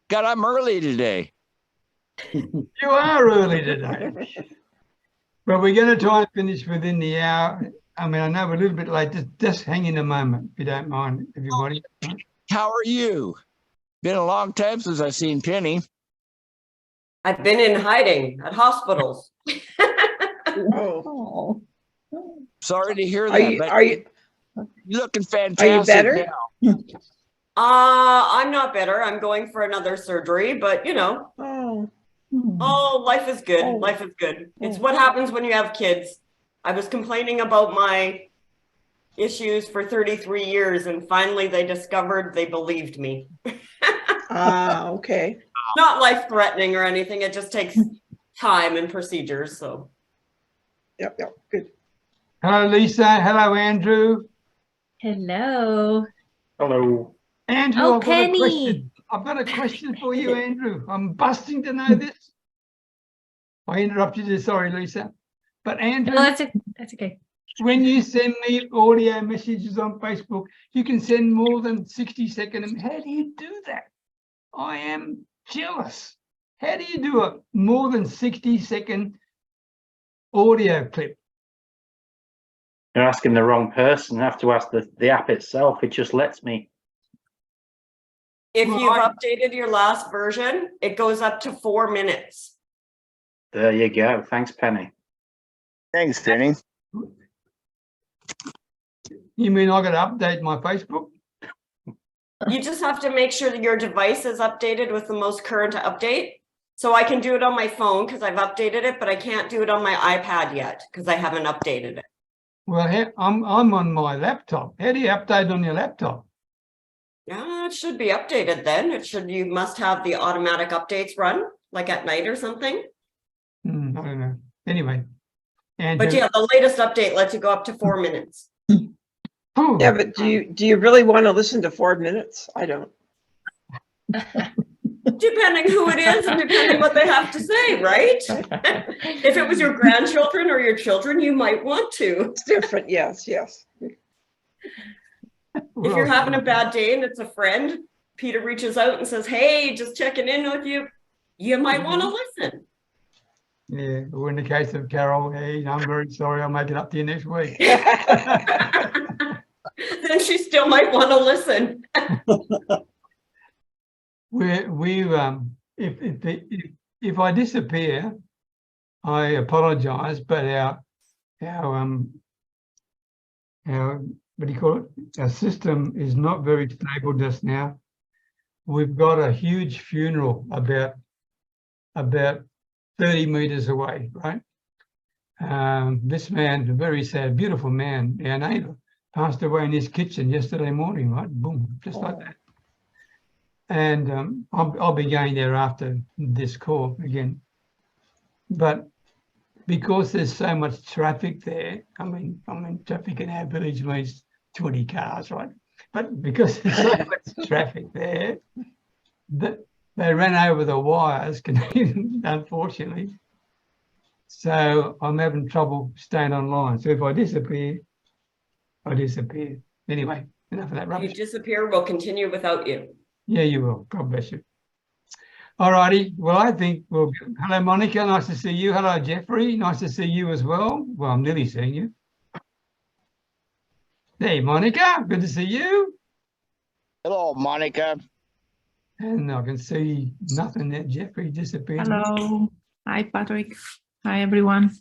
God, I'm early today. You are early today. But we're going to try and finish within the hour. I mean, I know we're a little bit late. Just hang in a moment, if you don't mind, everybody. How are you? Been a long time since I've seen Penny. I've been in hiding at hospitals. Oh. Sorry to hear that. Are you looking fantastic? Are you better? Now. I'm not better. I'm going for another surgery, but you know. Oh, life is good. Oh. Life is good. It's what happens when you have kids. I was complaining about my issues for 33 years, and finally they discovered they believed me. Okay. Not life-threatening or anything. It just takes time and procedures. So. Yep. Good. Hello, Lisa. Hello, Andrew. Hello. Hello. Andrew, Oh, I've got a Penny. question. I've got a question for you, Andrew. I'm busting to know this. I interrupted you. Sorry, Lisa. But Andrew, No, that's okay. when you send me audio messages on Facebook, you can send more than 60-second. How do you do that? I am jealous. How do you do a more than 60-second audio clip? You're asking the wrong person. You have to ask the app itself. It just lets me. If you've updated your last version, it goes up to 4 minutes. There you go. Thanks, Penny. Thanks, Penny. You mean I got to update my Facebook? You just have to make sure that your device is updated with the most current update. So I can do it on my phone because I've updated it, but I can't do it on my iPad yet because I haven't updated it. Well, I'm on my laptop. How do you update on your laptop? Yeah, it should be updated then. You must have the automatic updates run, like at night or something. I don't know. Anyway. But yeah, the latest update lets you go up to 4 minutes. Yeah, but do you really want to listen to 4 minutes? I don't. Depending who it is and depending what they have to say, right? If it was your grandchildren or your children, you might want to. It's different. Yes. If you're having a bad day and it's a friend, Peter reaches out and says, hey, just checking in with you. You might want to listen. Yeah, or in the case of Carol, hey, I'm very sorry, I'll make it up to you next week. Then she still might want to listen. If I disappear, I apologize, but our what do you call it? Our system is not very stable just now. We've got a huge funeral about 30 meters away, right? This man, a very sad, beautiful man, our neighbor, passed away in his kitchen yesterday morning, right? Boom, just like that. And I'll be going there after this call again. But because there's so much traffic there, I mean, traffic in our village means 20 cars, right? But because there's so much traffic there, they ran over the wires, unfortunately. So I'm having trouble staying online. So if I disappear, I disappear. Anyway, enough of that rubbish. If you disappear, we'll continue without you. Yeah, you will. God bless you. All righty. Well, I think we'll. Hello, Monica. Nice to see you. Hello, Jeffrey. Nice to see you as well. Well, I'm nearly seeing you. Hey, Monica. Good to see you. Hello, Monica. And I can see nothing there. Jeffrey disappeared. Hello. Hi, Patrick. Hi, everyone.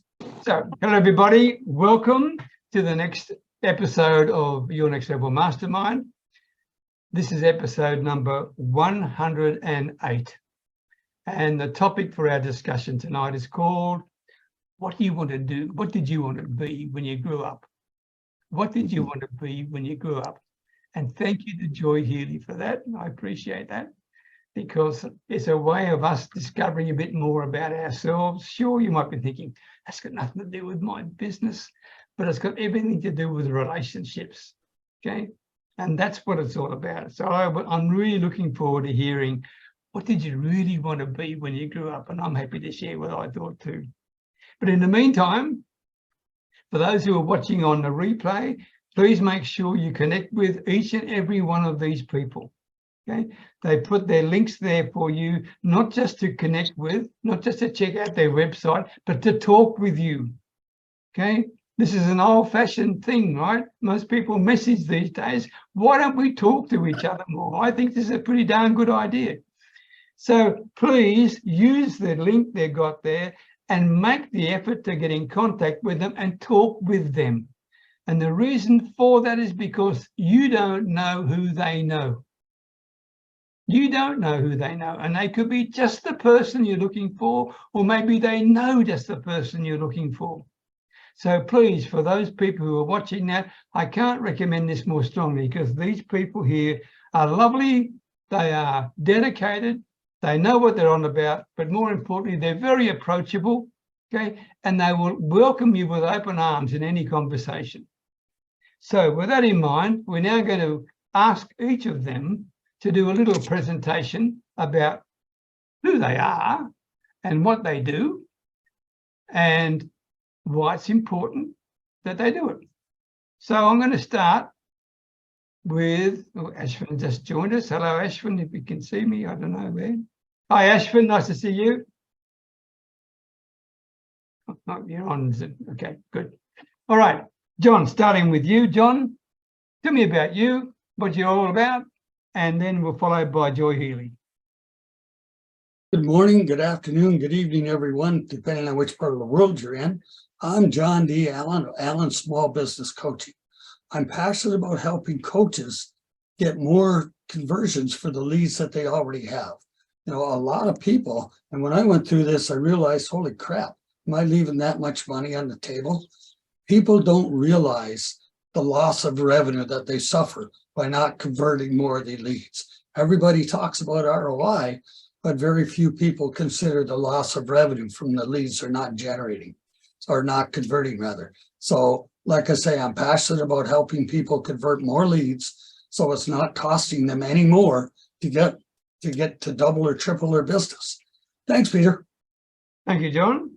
So, hello, everybody. Welcome to the next episode of Your Next Level Mastermind. This is episode number 108. And the topic for our discussion tonight is called, what do you want to do? What did you want to be when you grew up? What did you want to be when you grew up? And thank you to Joy Healy for that. I appreciate that, because it's a way of us discovering a bit more about ourselves. Sure, you might be thinking, that's got nothing to do with my business, but it's got everything to do with relationships, okay? And that's what it's all about. So I'm really looking forward to hearing, what did you really want to be when you grew up? And I'm happy to share what I thought too. But in the meantime, for those who are watching on the replay, please make sure you connect with each and every one of these people. Okay, they put their links there for you, not just to connect with, not just to check out their website, but to talk with you. Okay, this is an old-fashioned thing, right? Most people message these days. Why don't we talk to each other more? I think this is a pretty darn good idea. So please use the link they got there and make the effort to get in contact with them and talk with them. And the reason for that is because you don't know who they know. You don't know who they know, and they could be just the person you're looking for, or maybe they know just the person you're looking for. So please, for those people who are watching that, I can't recommend this more strongly, because these people here are lovely, they are dedicated, they know what they're on about, but more importantly, they're very approachable, okay? And they will welcome you with open arms in any conversation. So with that in mind, we're now going to ask each of them to do a little presentation about who they are and what they do and why it's important that they do it. So I'm going to start with, oh, Ashwin just joined us. Hello, Ashwin, if you can see me, I don't know where. Hi, Ashwin, nice to see you. Oh, you're on Zoom. Okay, good. All right, John, starting with you. John, tell me about you, what you're all about, and then we'll follow by Joy Healy. Good morning, good afternoon, good evening, everyone, depending on which part of the world you're in. I'm John D. Allen, Allen Small Business Coaching. I'm passionate about helping coaches get more conversions for the leads that they already have. You know, a lot of people, and when I went through this, I realized, holy crap, am I leaving that much money on the table? People don't realize the loss of revenue that they suffer by not converting more of the leads. Everybody talks about ROI, but very few people consider the loss of revenue from the leads they're not generating or not converting, rather. So like I say, I'm passionate about helping people convert more leads so it's not costing them any more to get to double or triple their business. Thanks, Peter. Thank you, John.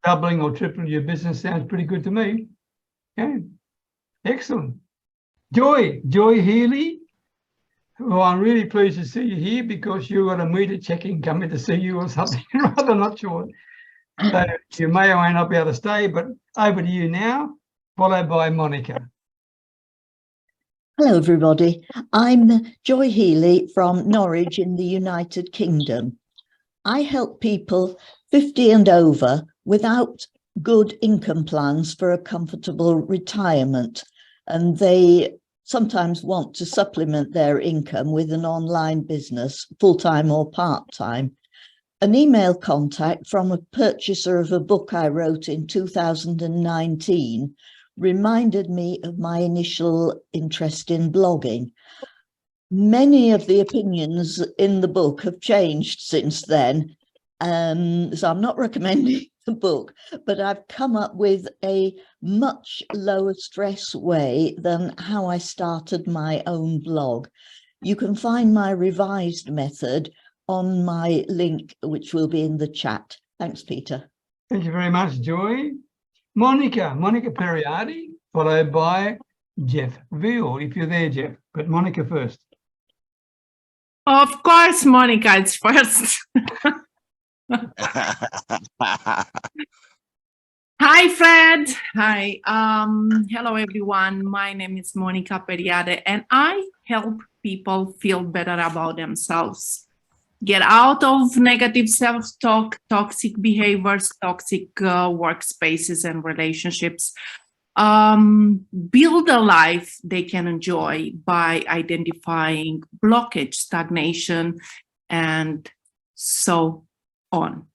Doubling or tripling your business sounds pretty good to me. Okay, excellent. Joy Healy, well, I'm really pleased to see you here because you got a meter checking coming to see you or something, rather not sure. So you may or may not be able to stay, but over to you now, followed by Monica. Hello, everybody. I'm Joy Healy from Norwich in the United Kingdom. I help people 50 and over without good income plans for a comfortable retirement, and they sometimes want to supplement their income with an online business, full-time or part-time. An email contact from a purchaser of a book I wrote in 2019 reminded me of my initial interest in blogging. Many of the opinions in the book have changed since then, so I'm not recommending the book, but I've come up with a much lower stress way than how I started my own blog. You can find my revised method on my link, which will be in the chat. Thanks, Peter. Thank you very much, Joy. Monica Periardi, followed by Jeff Veal, if you're there, Jeff. But Monica first. Of course, Monica, it's first. Hi, Fred. Hi. Hello, everyone. My name is Monica Periade, and I help people feel better about themselves. Get out of negative self-talk, toxic behaviors, toxic workspaces and relationships. Build a life they can enjoy by identifying blockage, stagnation, and so on.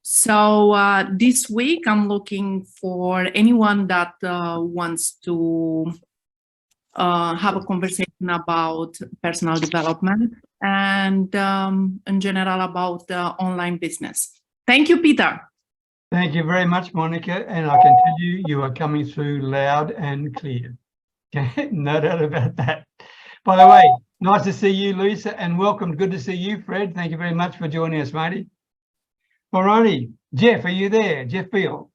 So this week, I'm looking for anyone that wants to have a conversation about personal development and in general about online business. Thank you, Peter. Thank you very much, Monica. And I can tell you, you are coming through loud and clear. Okay, no doubt about that. By the way, nice to see you, Lisa, and welcome. Good to see you, Fred. Thank you very much for joining us, matey. All righty. Jeff, are you there? Jeff Beale.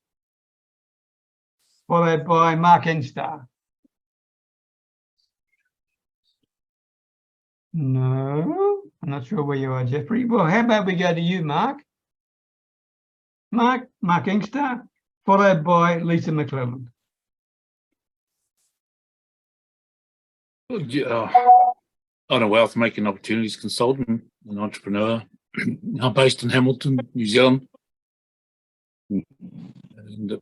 Followed by Mark Enstar. No, I'm not sure where you are, Jeffrey. Well, how about we go to you, Mark? Mark Inkster, followed by Lisa McClelland. I'm a wealth making opportunities consultant and entrepreneur. I'm based in Hamilton, New Zealand. And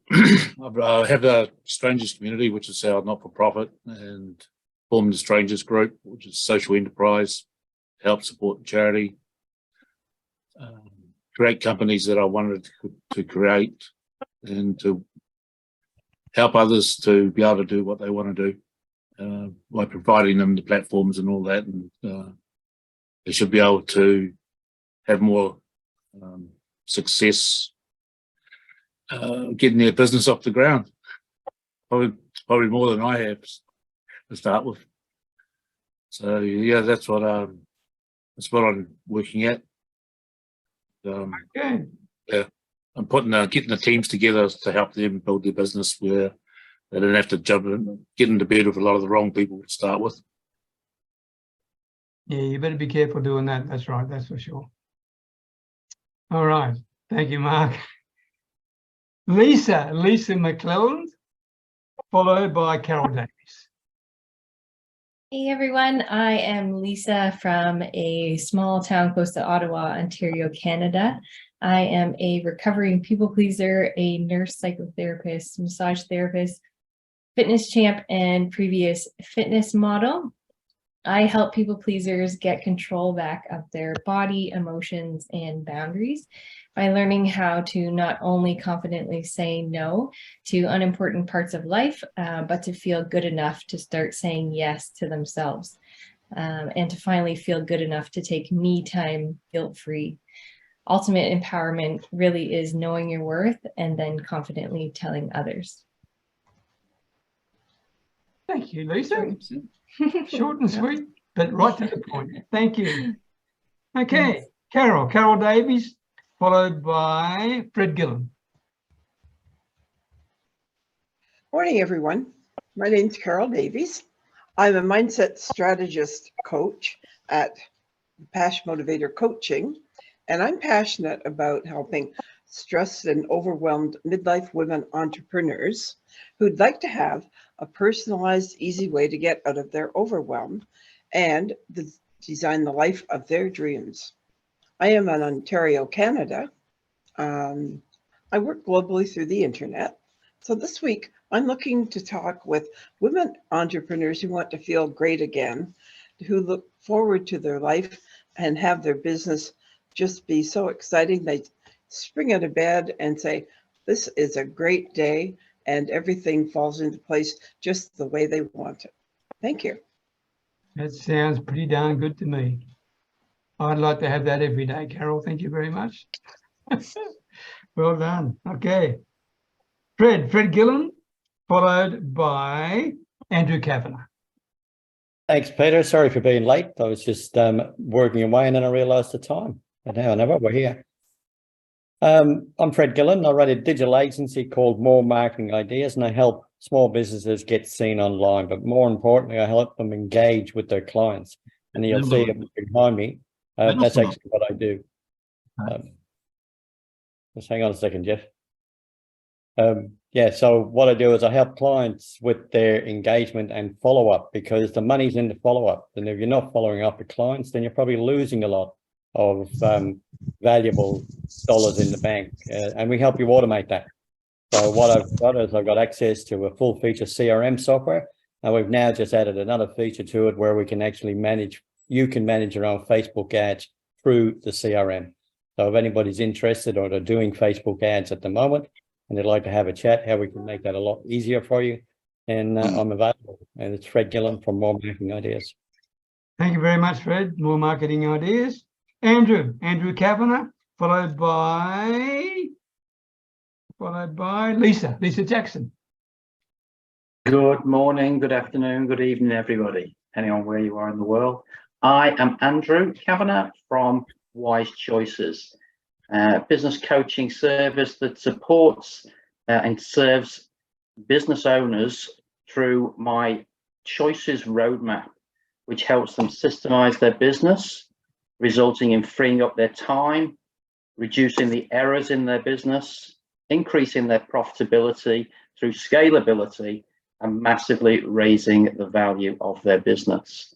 I have a strangers community, which is our not-for-profit, and formed the strangers group, which is social enterprise, help support charity, create companies that I wanted to create, and to help others to be able to do what they want to do by providing them the platforms and all that. And they should be able to have more success getting their business off the ground. Probably more than I have to start with. So yeah, that's what I'm working at. Okay. Yeah, I'm getting the teams together to help them build their business where they don't have to get into bed with a lot of the wrong people to start with. Yeah, you better be careful doing that. That's right. That's for sure. All right. Thank you, Mark. Lisa McClelland, followed by Carol Davies. Hey everyone, I am Lisa from a small town close to Ottawa, Ontario, Canada. I am a recovering people pleaser, a nurse psychotherapist, massage therapist, fitness champ, and previous fitness model. I help people pleasers get control back of their body, emotions, and boundaries by learning how to not only confidently say no to unimportant parts of life, but to feel good enough to start saying yes to themselves, and to finally feel good enough to take me time guilt-free. Ultimate empowerment really is knowing your worth and then confidently telling others. Thank you, Lisa. Short and sweet, but right to the point. Thank you. Okay, Carol Davies, followed by Fred Gillen. Morning, everyone. My name's Carol Davies. I'm a mindset strategist coach at Passion Motivator Coaching, and I'm passionate about helping stressed and overwhelmed midlife women entrepreneurs who'd like to have a personalized, easy way to get out of their overwhelm and design the life of their dreams. I am in Ontario, Canada. I work globally through the internet. So this week, I'm looking to talk with women entrepreneurs who want to feel great again, who look forward to their life and have their business just be so exciting. They spring out of bed and say, this is a great day, and everything falls into place just the way they want it. Thank you. That sounds pretty darn good to me. I'd like to have that every day, Carol. Thank you very much. Well done. Okay. Fred Gillen, followed by Andrew Kavanagh. Thanks, Peter. Sorry for being late. I was just working away and then I realised the time. But now I know we're here. I'm Fred Gillen. I run a digital agency called More Marketing Ideas, and I help small businesses get seen online. But more importantly, I help them engage with their clients. And you'll see it behind me. That's actually what I do. Just hang on a second, Jeff. Yeah, so what I do is I help clients with their engagement and follow-up, because the money's in the follow-up. And if you're not following up with clients, then you're probably losing a lot of valuable dollars in the bank. And we help you automate that. So what I've got is I've got access to a full feature CRM software. And we've now just added another feature to it where we can actually manage, you can manage your own Facebook ads through the CRM. So if anybody's interested or they're doing Facebook ads at the moment and they'd like to have a chat, how we can make that a lot easier for you, and I'm available. And it's Fred Gillen from More Marketing Ideas. Thank you very much, Fred. More Marketing Ideas. Andrew Kavanagh, followed by Lisa Jackson. Good morning, good afternoon, good evening, everybody, depending on where you are in the world. I am Andrew Kavanagh from Wise Choices, a business coaching service that supports and serves business owners through my Choices roadmap. which helps them systemize their business, resulting in freeing up their time, reducing the errors in their business, increasing their profitability through scalability, and massively raising the value of their business.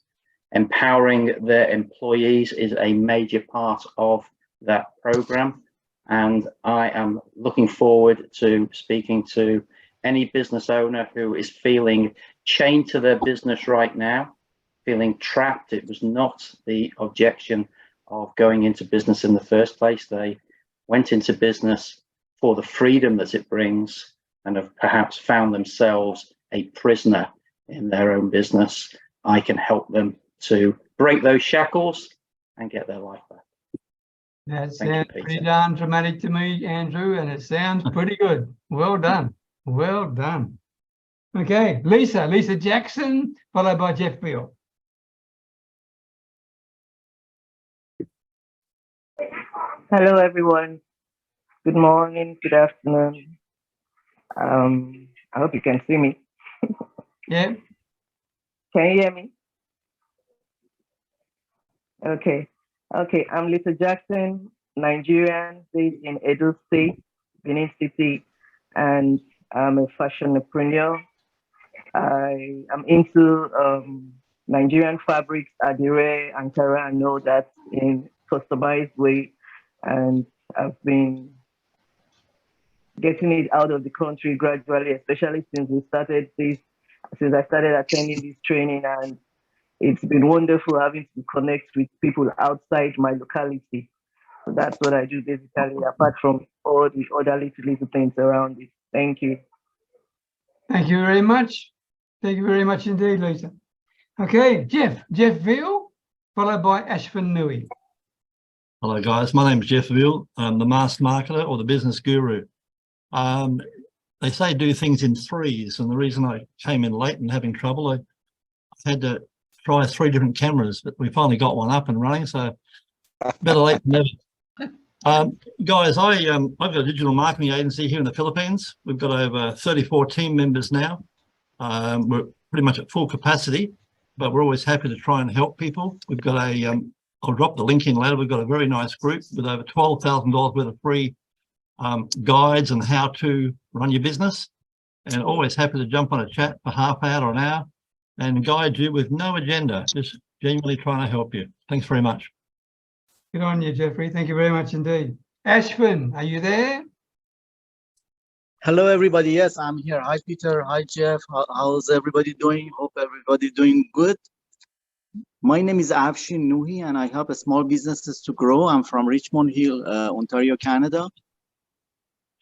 Empowering their employees is a major part of that program, and I am looking forward to speaking to any business owner who is feeling chained to their business right now, feeling trapped. It was not the objection of going into business in the first place. They went into business for the freedom that it brings and have perhaps found themselves a prisoner in their own business. I can help them to break those shackles and get their life back. That sounds pretty darn dramatic to me, Andrew, and it sounds pretty good. Well done. Well done. Okay, Lisa Jackson, followed by Jeff Beale. Hello, everyone. Good morning, good afternoon. I hope you can see me. Yeah. Can you hear me? Okay. I'm Lisa Jackson, Nigerian, based in Edo State, Benin City, and I'm a fashion entrepreneur. I am into Nigerian fabrics, Adire, Ankara, and all that in customized way. And I've been getting it out of the country gradually, especially since I started attending this training, and it's been wonderful having to connect with people outside my locality. So that's what I do basically, apart from all the other little things around it. Thank you. Thank you very much. Thank you very much indeed, Lisa. Okay, Jeff Veal, followed by Ashwin Nui. Hello guys, my name is Jeff Veal. I'm the master marketer or the business guru. They say do things in threes, and the reason I came in late and having trouble, I had to try 3 different cameras, but we finally got one up and running, so better late than never. Guys, I've got a digital marketing agency here in the Philippines. We've got over 34 team members now. We're pretty much at full capacity, but we're always happy to try and help people. We've got I'll drop the link in later. We've got a very nice group with over $12,000 worth of free guides on how to run your business, and always happy to jump on a chat for half an hour or an hour and guide you with no agenda, just genuinely trying to help you. Thanks very much. Good on you, Jeffrey. Thank you very much indeed. Ashwin, are you there? Hello, everybody. Yes, I'm here. Hi, Peter. Hi, Jeff. How's everybody doing? Hope everybody doing good. My name is Afshin Nuhi, and I help small businesses to grow. I'm from Richmond Hill, Ontario, Canada.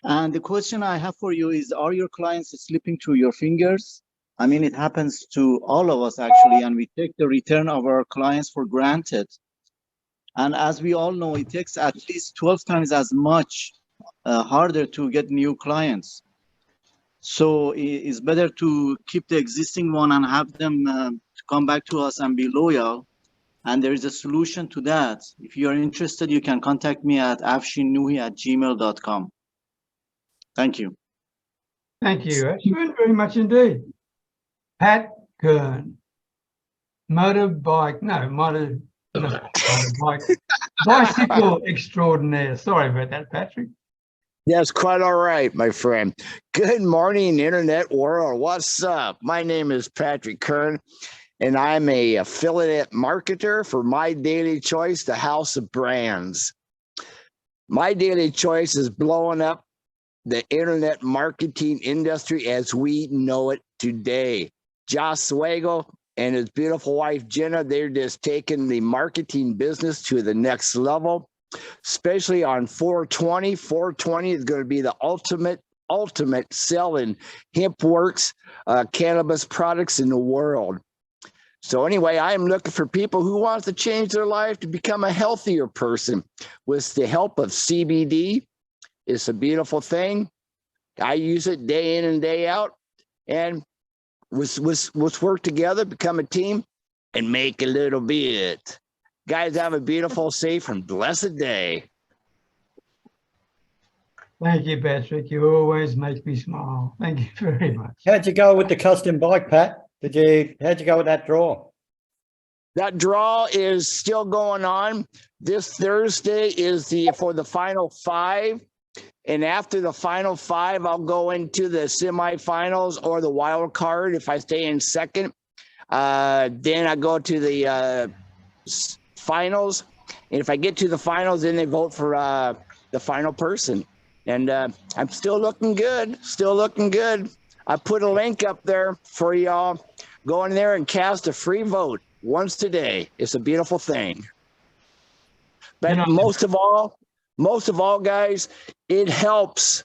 And the question I have for you is, are your clients slipping through your fingers? I mean, it happens to all of us, actually, and we take the return of our clients for granted. And as we all know, it takes at least 12 times as much harder to get new clients. So it's better to keep the existing one and have them to come back to us and be loyal. And there is a solution to that. If you're interested, you can contact me at afshinnuhi@gmail.com. Thank you. Thank you, Ashwin, very much indeed. Pat Kern, bicycle extraordinaire. Sorry about that, Patrick. That's quite all right, my friend. Good morning, Internet world. What's up? My name is Patrick Kern, and I'm a affiliate marketer for My Daily Choice, the house of brands. My Daily Choice is blowing up the internet marketing industry as we know it today. Josh Swagel and his beautiful wife, Jenna, they're just taking the marketing business to the next level, especially on 420. 420 is going to be the ultimate selling hemp works, cannabis products in the world. So anyway, I'm looking for people who want to change their life to become a healthier person with the help of CBD. It's a beautiful thing. I use it day in and day out, and let's work together, become a team, and make a little bit. Guys, have a beautiful, safe, and blessed day. Thank you, Patrick. You always make me smile. Thank you very much. How'd you go with the custom bike, Pat? How'd you go with that draw? That draw is still going on. This Thursday is for the final 5. And after the final 5, I'll go into the semifinals or the wild card if I stay in second. Then I go to the finals. And if I get to the finals, then they vote for the final person. And I'm still looking good, I put a link up there for y'all. Go in there and cast a free vote once a day. It's a beautiful thing. But most of all, guys, it helps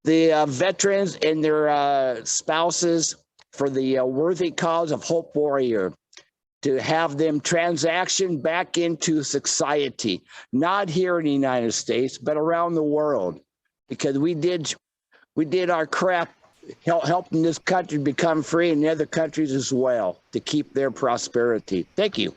the veterans and their spouses for the worthy cause of Hope Warrior, to have them transaction back into society, not here in the United States, but around the world, because we did our crap helping this country become free and the other countries as well, to keep their prosperity. Thank you.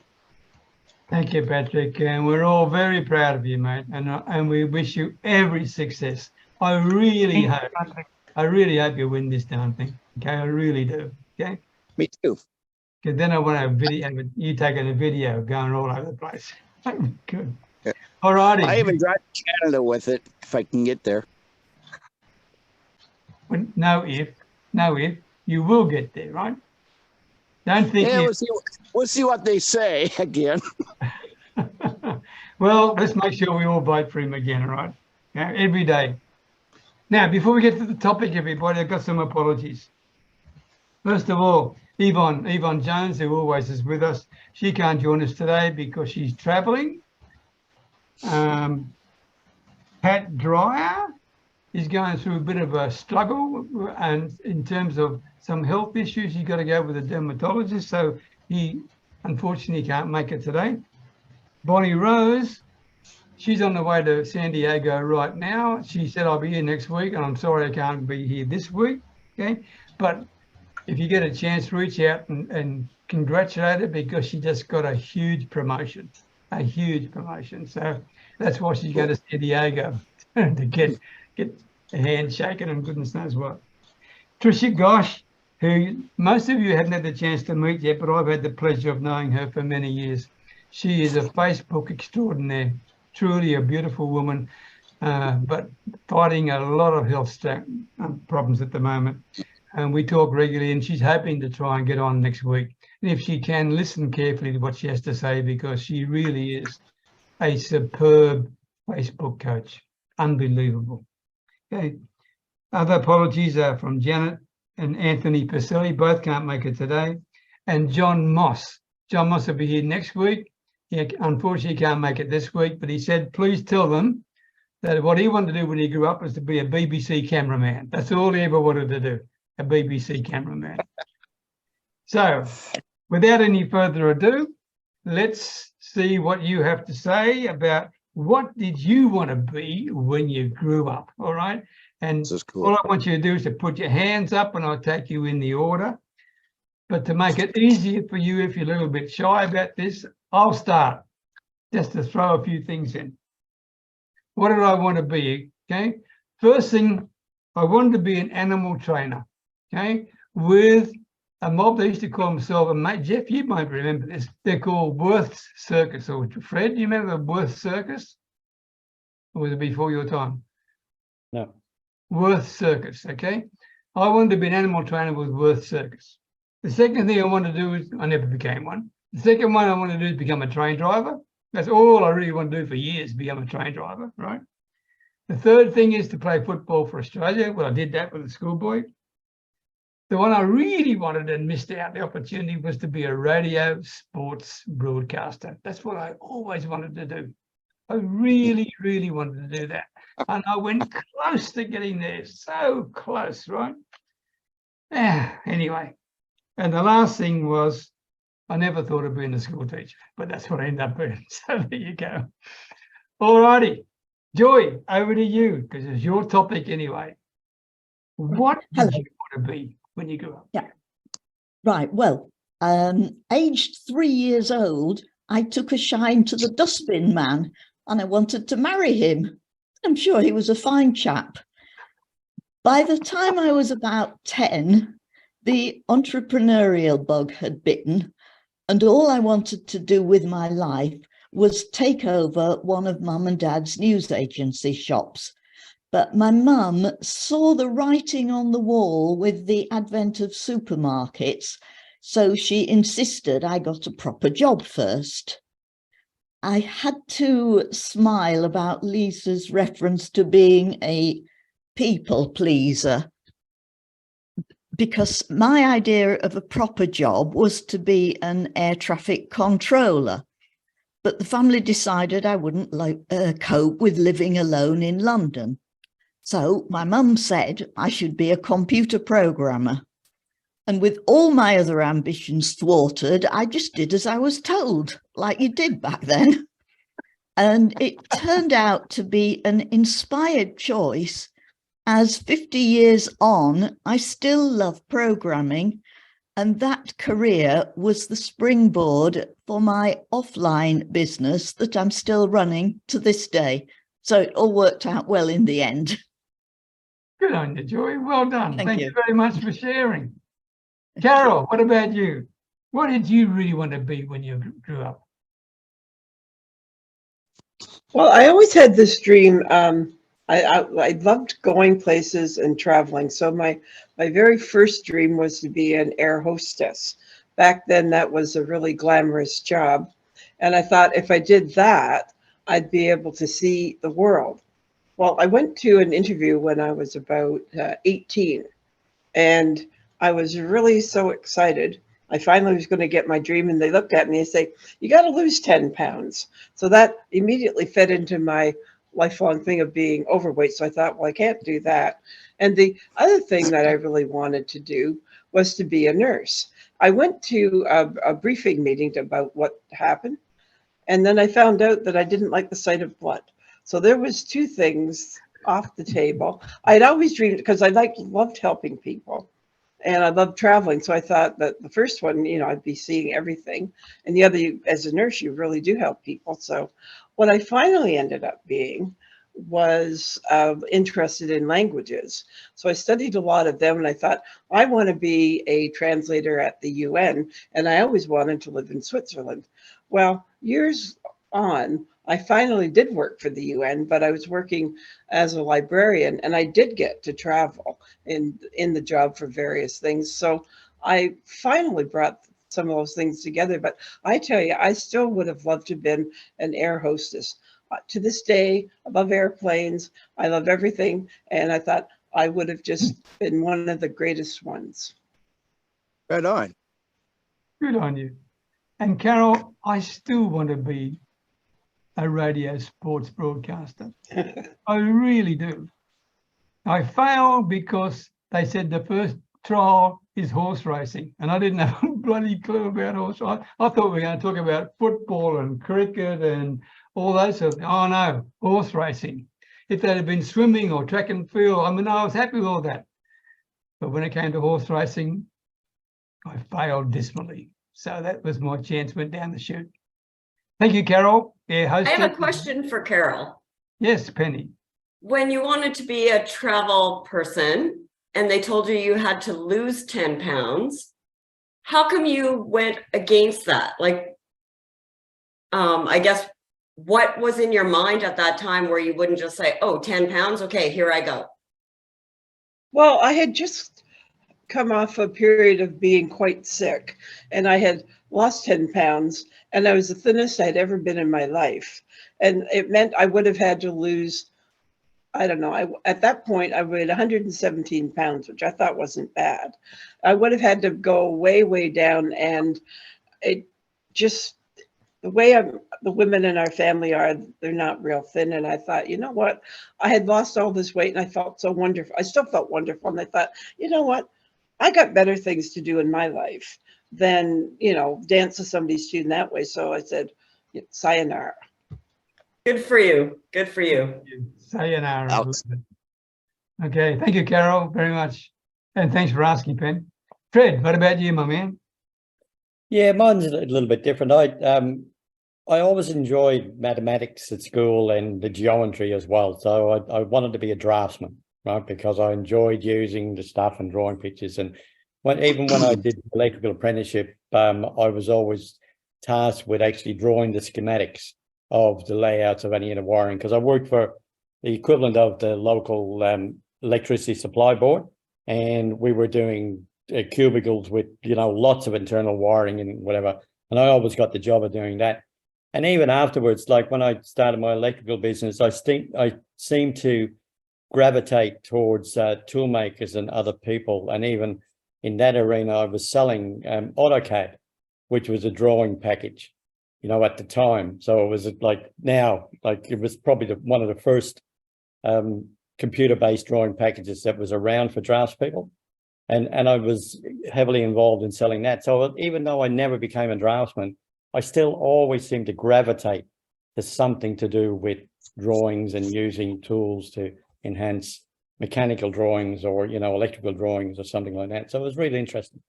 Thank you, Patrick. And we're all very proud of you, mate. And we wish you every success. I really hope you win this damn thing. Okay, I really do. Okay. Me too. Because then I want a video, you taking a video going all over the place. Good. All righty. I even drive to Canada with it if I can get there. No if, you will get there, right? Don't think. Yeah, we'll see what they say again. Well, let's make sure we all vote for him again, all right? Yeah, every day. Now, before we get to the topic, everybody, I've got some apologies. First of all, Yvonne Jones, who always is with us, she can't join us today because she's traveling. Pat Dreyer is going through a bit of a struggle, and in terms of some health issues, he's got to go with a dermatologist, so he unfortunately can't make it today. Bonnie Rose, she's on the way to San Diego right now. She said, I'll be here next week, and I'm sorry I can't be here this week, okay? But if you get a chance, reach out and congratulate her, because she just got a huge promotion. So that's why she's going to San Diego to get a hand shaken and goodness knows what. Tricia Gosh, who most of you haven't had the chance to meet yet, but I've had the pleasure of knowing her for many years. She is a Facebook extraordinaire, truly a beautiful woman, but fighting a lot of health problems at the moment. And we talk regularly, and she's hoping to try and get on next week. And if she can, listen carefully to what she has to say, because she really is a superb Facebook coach. Unbelievable. Okay. Other apologies are from Janet and Anthony Pacelli. Both can't make it today. And John Moss. John Moss will be here next week. He unfortunately can't make it this week, but he said, please tell them that what he wanted to do when he grew up was to be a BBC cameraman. That's all he ever wanted to do, a BBC cameraman. So without any further ado, let's see what you have to say about what did you want to be when you grew up, all right? And cool. All I want you to do is to put your hands up, and I'll take you in the order. But to make it easier for you, if you're a little bit shy about this, I'll start, just to throw a few things in. What did I want to be, okay? First thing, I wanted to be an animal trainer, okay? With a mob, they used to call themselves, and mate, Jeff, you might remember this, they're called Worth's Circus. Or Fred, do you remember the Worth Circus? Or was it before your time? No. Worth Circus, okay? I wanted to be an animal trainer with Worth Circus. The second thing I wanted to do is, I never became one. The second one I want to do is become a train driver. That's all I really want to do for years, become a train driver, right? The third thing is to play football for Australia. Well, I did that with a schoolboy. The one I really wanted and missed out the opportunity was to be a radio sports broadcaster. That's what I always wanted to do. I really, really wanted to do that. And I went close to getting there, so close, right? Anyway, and the last thing was, I never thought of being a school teacher, but that's what I ended up being. So there you go. All righty. Joy, over to you, because it's your topic anyway. What did you want to be when you grew up? Yeah. Right. Well, aged 3 years old, I took a shine to the dustbin man, and I wanted to marry him. I'm sure he was a fine chap. By the time I was about 10, the entrepreneurial bug had bitten, And all I wanted to do with my life was take over one of Mum and Dad's news agency shops. But my mum saw the writing on the wall with the advent of supermarkets, so she insisted I got a proper job first. I had to smile about Lisa's reference to being a people pleaser, because my idea of a proper job was to be an air traffic controller. But the family decided I wouldn't cope with living alone in London. So my mum said I should be a computer programmer. And with all my other ambitions thwarted, I just did as I was told, like you did back then. And it turned out to be an inspired choice, as 50 years on, I still love programming. And that career was the springboard for my offline business that I'm still running to this day. So it all worked out well in the end. Good on you, Joy. Well done. Thank you. You very much for sharing. Carol, what about you? What did you really want to be when you grew up? Well, I always had this dream. I loved going places and traveling. So my very first dream was to be an air hostess. Back then, that was a really glamorous job. And I thought if I did that, I'd be able to see the world. Well, I went to an interview when I was about 18, and I was really so excited. I finally was going to get my dream, and they looked at me and say, "You got to lose 10 pounds." So that immediately fed into my lifelong thing of being overweight. So I thought, well, I can't do that. And the other thing that I really wanted to do was to be a nurse. I went to a briefing meeting about what happened, and then I found out that I didn't like the sight of blood. So there was two things off the table. I'd always dreamed, because I loved helping people and I loved traveling. So I thought that the first one, I'd be seeing everything. And the other, as a nurse, you really do help people. So what I finally ended up being was interested in languages. So I studied a lot of them, and I thought, I want to be a translator at the UN. And I always wanted to live in Switzerland. Well, years on, I finally did work for the UN, but I was working as a librarian, and I did get to travel in the job for various things. So I finally brought some of those things together. But I tell you, I still would have loved to have been an air hostess. To this day, I love airplanes. I love everything. And I thought I would have just been one of the greatest ones. Right on. Good on you. And Carol, I still want to be a radio sports broadcaster. I really do. I failed because they said the first trial is horse racing, and I didn't have a bloody clue about horse racing. I thought we were going to talk about football and cricket and all those sort of things. Oh no, horse racing. If that had been swimming or track and field, I mean, I was happy with all that. But when it came to horse racing, I failed dismally. So that was my chance, went down the chute. Thank you, Carol. Yeah, I have a question for Carol. Yes, Penny. When you wanted to be a travel person and they told you you had to lose 10 pounds, how come you went against that? Like, I guess, what was in your mind at that time where you wouldn't just say, oh, 10 pounds? Okay, here I go. Well, I had just come off a period of being quite sick, and I had lost 10 pounds, and I was the thinnest I'd ever been in my life. And it meant I would have had to lose, I don't know, at that point I weighed 117 pounds, which I thought wasn't bad. I would have had to go way, way down, and it just, the way the women in our family are, they're not real thin. And I thought, you know what? I had lost all this weight and I felt so wonderful. I still felt wonderful. And I thought, you know what? I got better things to do in my life than, dance to somebody's tune that way. So I said, sayonara. Good for you. Good for you. Sayonara. Okay. Thank you, Carol, very much. And thanks for asking, Pen. Fred, what about you, my man? Yeah, mine's a little bit different. I always enjoyed mathematics at school and the geometry as well. So I wanted to be a draftsman, right? Because I enjoyed using the stuff and drawing pictures. And even when I did electrical apprenticeship, I was always tasked with actually drawing the schematics of the layouts of any of the wiring, because I worked for the equivalent of the local electricity supply board, and we were doing cubicles with, you know, lots of internal wiring and whatever, and I always got the job of doing that. And even afterwards, like when I started my electrical business, I seemed to gravitate towards tool makers and other people, and even in that arena I was selling AutoCAD, which was a drawing package, you know, at the time. So it was like now, like it was probably one of the first computer-based drawing packages that was around for draftspeople. And I was heavily involved in selling that. So even though I never became a draftsman, I still always seemed to gravitate to something to do with drawings and using tools to enhance mechanical drawings or, you know, electrical drawings or something like that. So it was really interesting.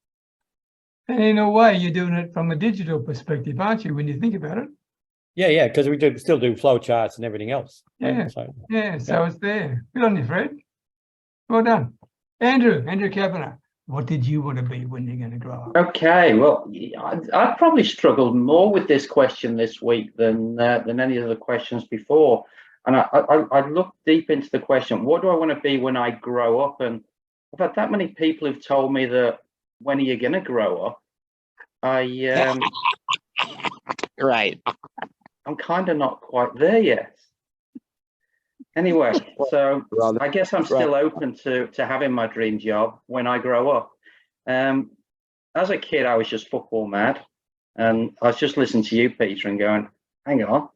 And in a way, you're doing it from a digital perspective, aren't you, when you think about it? Yeah, because we still do flow charts and everything else. Yeah, right? So it's there. Good on you, Fred. Well done. Andrew Kavanagh, what did you want to be when you're going to grow up? Okay, well, I probably struggled more with this question this week than any of the questions before. And I looked deep into the question, what do I want to be when I grow up? And I've had that many people who've told me that, when are you going to grow up? Right. I'm kind of not quite there yet. Anyway, so I guess I'm still open to having my dream job when I grow up. As a kid, I was just football mad, and I was just listening to you, Peter, and going, hang on,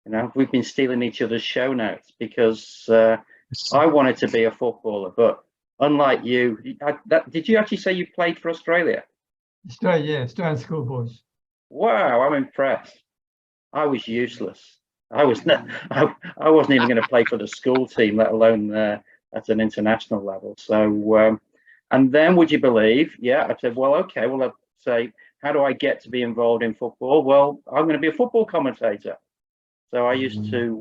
you know, we've been stealing each other's show notes, because I wanted to be a footballer, but unlike you, did you actually say you played for Australia? Australia, yeah, Australian schoolboys. Wow, I'm impressed. I was useless. I wasn't even going to play for the school team, let alone at an international level. So, and then would you believe? Yeah, I said, well, okay, well, I'd say, how do I get to be involved in football? Well, I'm going to be a football commentator. So I used to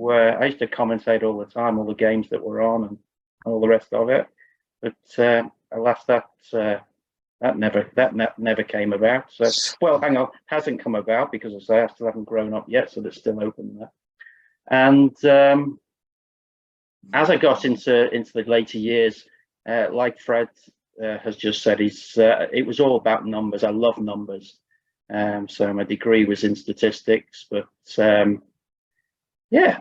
commentate all the time, all the games that were on and all the rest of it. But alas, that never came about. So, well, hang on, hasn't come about, because I say I still haven't grown up yet, so it's still open there. And as I got into the later years, like Fred has just said, it was all about numbers. I love numbers. So my degree was in statistics, but yeah,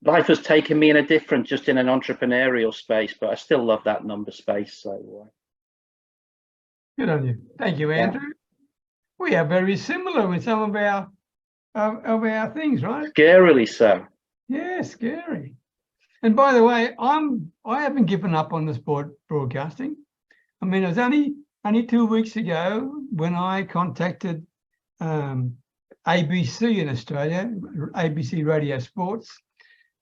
life has taken me in a different, just in an entrepreneurial space, but I still love that number space. So good on you. Thank you, Andrew. Yeah. We are very similar with some of our things, right? Scarily so. Yeah, scary. And by the way, I haven't given up on the sport broadcasting. I mean, it was only 2 weeks ago when I contacted ABC in Australia, ABC Radio Sports,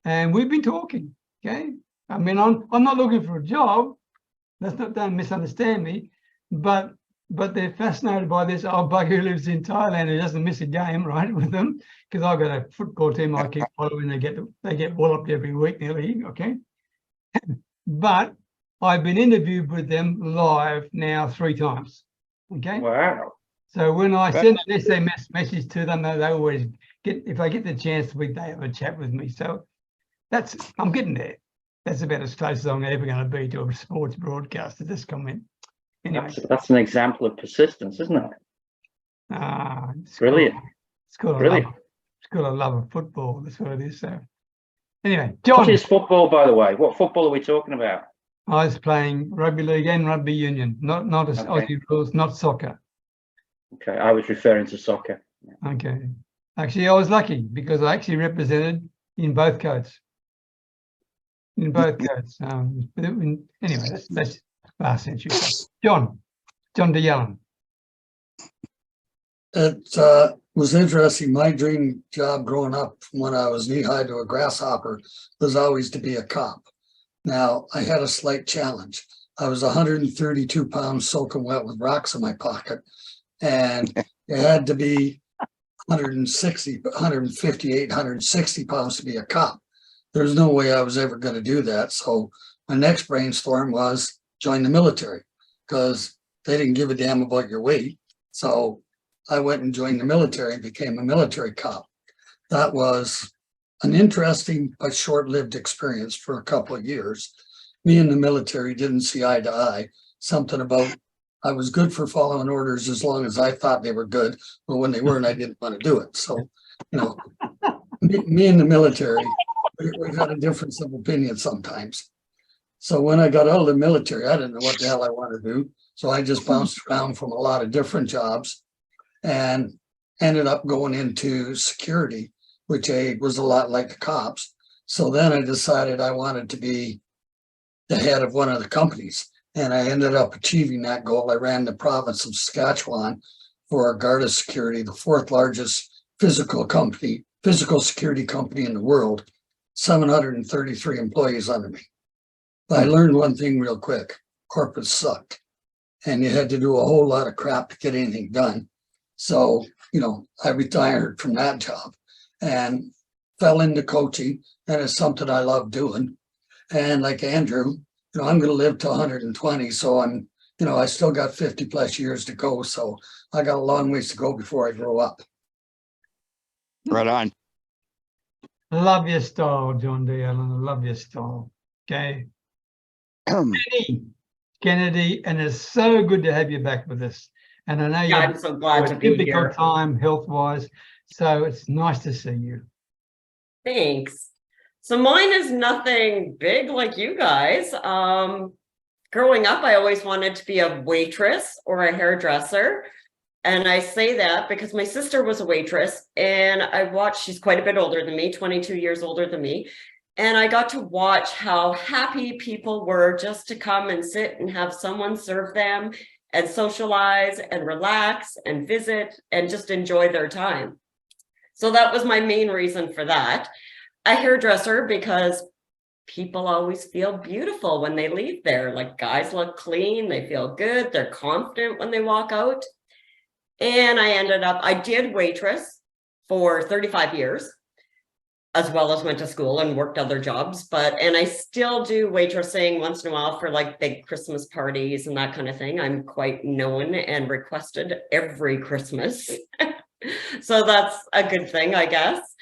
and we've been talking. Okay, I mean, I'm not looking for a job. Don't misunderstand me, but they're fascinated by this old bug who lives in Thailand who doesn't miss a game, right, with them, because I've got a football team I keep following. They get walloped every week nearly. Okay, but I've been interviewed with them live now 3 times. Okay. Wow. So when I send an SMS message to them, they always get, if I get the chance, they have a chat with me. So I'm getting there. That's about as close as I'm ever going to be to a sports broadcaster. This comment. Anyway, that's an example of persistence, isn't it? It's brilliant. It's called brilliant. It's called a love of football. That's what it is. So anyway, John. What is football, by the way? What football are we talking about? I was playing rugby league and rugby union, not Aussie rules, not soccer. Okay, I was referring to soccer. Okay. Actually, I was lucky because I actually represented in both codes. In both codes. Anyway, that's last century. John DeYellen. It was interesting. My dream job growing up when I was knee-high to a grasshopper was always to be a cop. Now, I had a slight challenge. I was 132 pounds soaking wet with rocks in my pocket, and it had to be 158, 160 pounds to be a cop. There's no way I was ever going to do that. So my next brainstorm was join the military, because they didn't give a damn about your weight. So I went and joined the military and became a military cop. That was an interesting but short-lived experience for a couple of years. Me and the military didn't see eye to eye. Something about I was good for following orders as long as I thought they were good, but when they weren't, I didn't want to do it. So, me and the military, we had a difference of opinion sometimes. So when I got out of the military, I didn't know what the hell I wanted to do. So I just bounced around from a lot of different jobs and ended up going into security, which was a lot like the cops. So then I decided I wanted to be the head of one of the companies. And I ended up achieving that goal. I ran the province of Saskatchewan for Garda Security, the fourth largest physical security company in the world, 733 employees under me. But I learned one thing real quick: corporate sucked, and you had to do a whole lot of crap to get anything done. So, I retired from that job and fell into coaching, and it's something I love doing. And like Andrew, I'm going to live to 120, so I still got 50 plus years to go. So I got a long ways to go before I grow up. Right on. Love your style, John D. Allen. I love your style. Okay. Kennedy, and it's so good to have you back with us. And I know I'm so glad to be difficult here. time health-wise, so it's nice to see you. Thanks. So mine is nothing big like you guys. Growing up, I always wanted to be a waitress or a hairdresser. And I say that because my sister was a waitress, and she's quite a bit older than me, 22 years older than me. And I got to watch how happy people were just to come and sit and have someone serve them and socialize and relax and visit and just enjoy their time. So that was my main reason for that. A hairdresser, because people always feel beautiful when they leave there. Like, guys look clean, they feel good, they're confident when they walk out. And I did waitress for 35 years, as well as went to school and worked other jobs. And I still do waitressing once in a while for like big Christmas parties and that kind of thing. I'm quite known and requested every Christmas. So that's a good thing, I guess.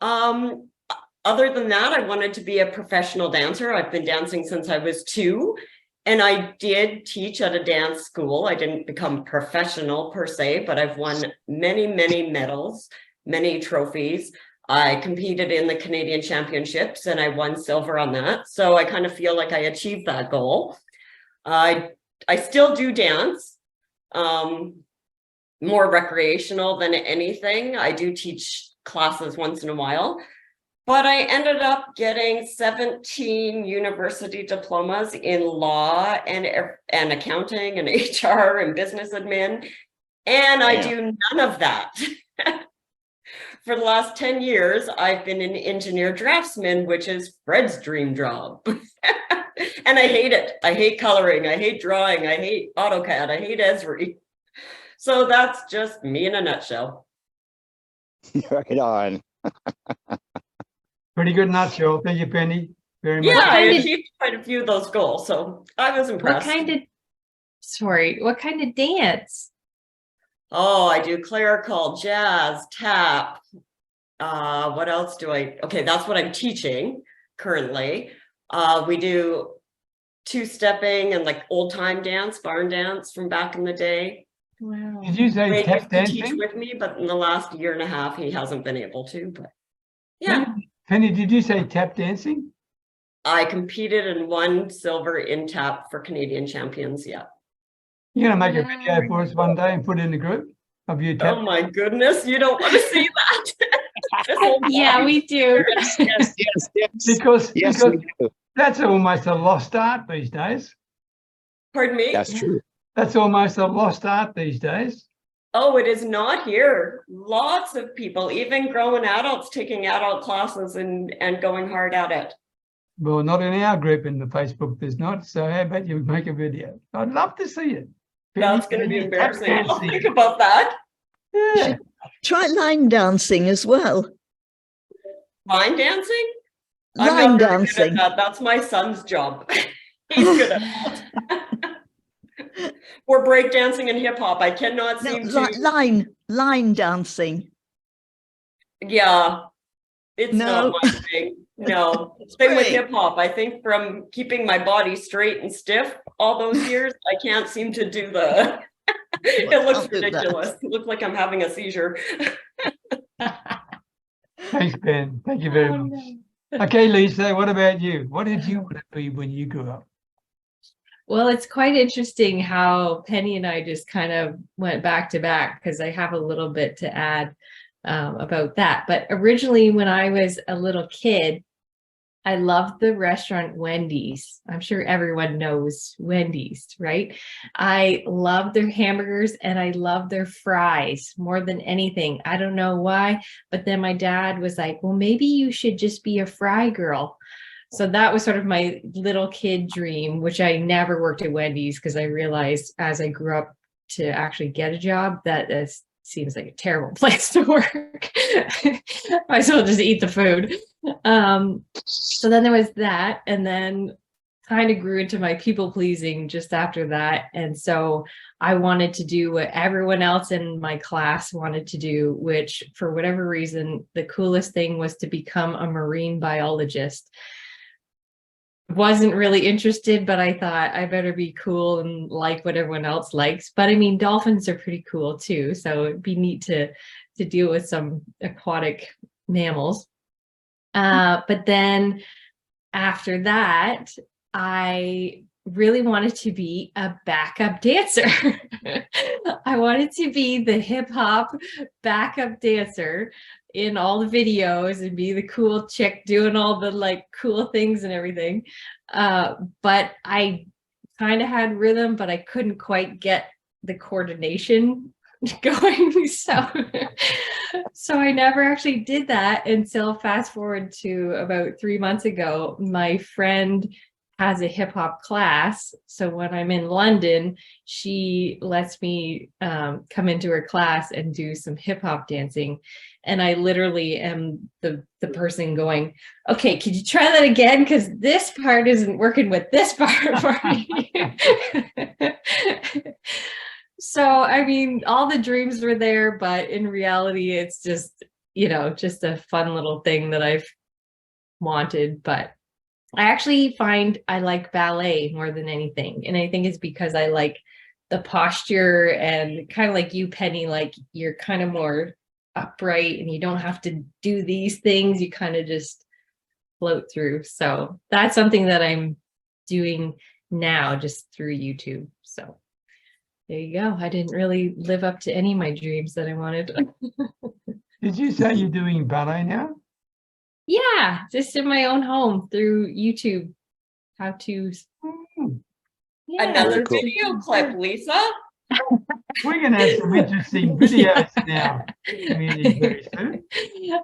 Other than that, I wanted to be a professional dancer. I've been dancing since I was 2. And I did teach at a dance school. I didn't become professional per se, but I've won many, many medals, many trophies. I competed in the Canadian Championships and I won silver on that. So I kind of feel like I achieved that goal. I still do dance, more recreational than anything. I do teach classes once in a while. But I ended up getting 17 university diplomas in law and accounting and HR and business admin. And I do none of that. For the last 10 years, I've been an engineer draftsman, which is Fred's dream job. And I hate it. I hate coloring. I hate drawing. I hate AutoCAD. I hate Esri. So that's just me in a nutshell. Right on. Pretty good nutshell. Thank you, Penny. Very much. Yeah, I achieved quite a few of those goals, so I was impressed. What kind of dance? Oh, I do clerical, jazz, tap. What else do I? Okay, that's what I'm teaching currently. We do two-stepping and like old-time dance, barn dance from back in the day. Wow. Did you say Wade tap used to dancing? teach with me, but in the last year and a half, he hasn't been able to. But yeah. Penny, did you say tap dancing? I competed and won silver in tap for Canadian champions. Yeah. You're going to make a video for us one day and put it in the group of you tap? Oh my goodness, you don't want to see that. Yeah, we do. Yes. Because we do. that's almost a lost art these days. Pardon me? That's true. That's almost a lost art these days. Oh, it is not here. Lots of people, even grown adults, taking adult classes and going hard at it. Well, not in our group in the Facebook, there's not. So how about you make a video? I'd love to see it. That's going to be embarrassing. I'll think about that. Yeah. Try line dancing as well. Line dancing? Line dancing. That's my son's job. He's good at that. or breakdancing and hip hop. I cannot No, seem to. line dancing. Yeah, it's No. not my thing. No, same with hip hop. I think from keeping my body straight and stiff all those years, I can't seem to do the. It looks ridiculous. It looks like I'm having a seizure. Thanks, Ben. Thank you very much. Okay, Lisa, what about you? What did you want to be when you grew up? Well, it's quite interesting how Penny and I just kind of went back to back because I have a little bit to add about that. But originally, when I was a little kid, I loved the restaurant Wendy's. I'm sure everyone knows Wendy's, right? I love their hamburgers and I love their fries more than anything. I don't know why, but then my dad was like, well, maybe you should just be a fry girl. So that was sort of my little kid dream, which I never worked at Wendy's because I realized as I grew up to actually get a job that this seems like a terrible place to work. Might as well just eat the food. So then there was that, and then kind of grew into my people pleasing just after that. And so I wanted to do what everyone else in my class wanted to do, which for whatever reason, the coolest thing was to become a marine biologist. Wasn't really interested, but I thought I better be cool and like what everyone else likes. But I mean, dolphins are pretty cool too. So it'd be neat to deal with some aquatic mammals. But then after that, I really wanted to be a backup dancer. I wanted to be the hip hop backup dancer in all the videos and be the cool chick doing all the like cool things and everything. But I kind of had rhythm, but I couldn't quite get the coordination going. So I never actually did that until fast forward to about 3 months ago. My friend has a hip hop class. So when I'm in London, she lets me come into her class and do some hip hop dancing. And I literally am the person going, okay, could you try that again? Because this part isn't working with this part for me. So, I mean, all the dreams were there, but in reality, it's just, just a fun little thing that I've wanted. But I actually find I like ballet more than anything. And I think it's because I like the posture and kind of like you, Penny, like you're kind of more upright and you don't have to do these things. You kind of just float through. So that's something that I'm doing now just through YouTube. So there you go. I didn't really live up to any of my dreams that I wanted. Did you say you're doing ballet now? Yeah, just in my own home through YouTube. How-tos. Yeah. Another video clip, Lisa. We're going to have some interesting videos now. Very soon.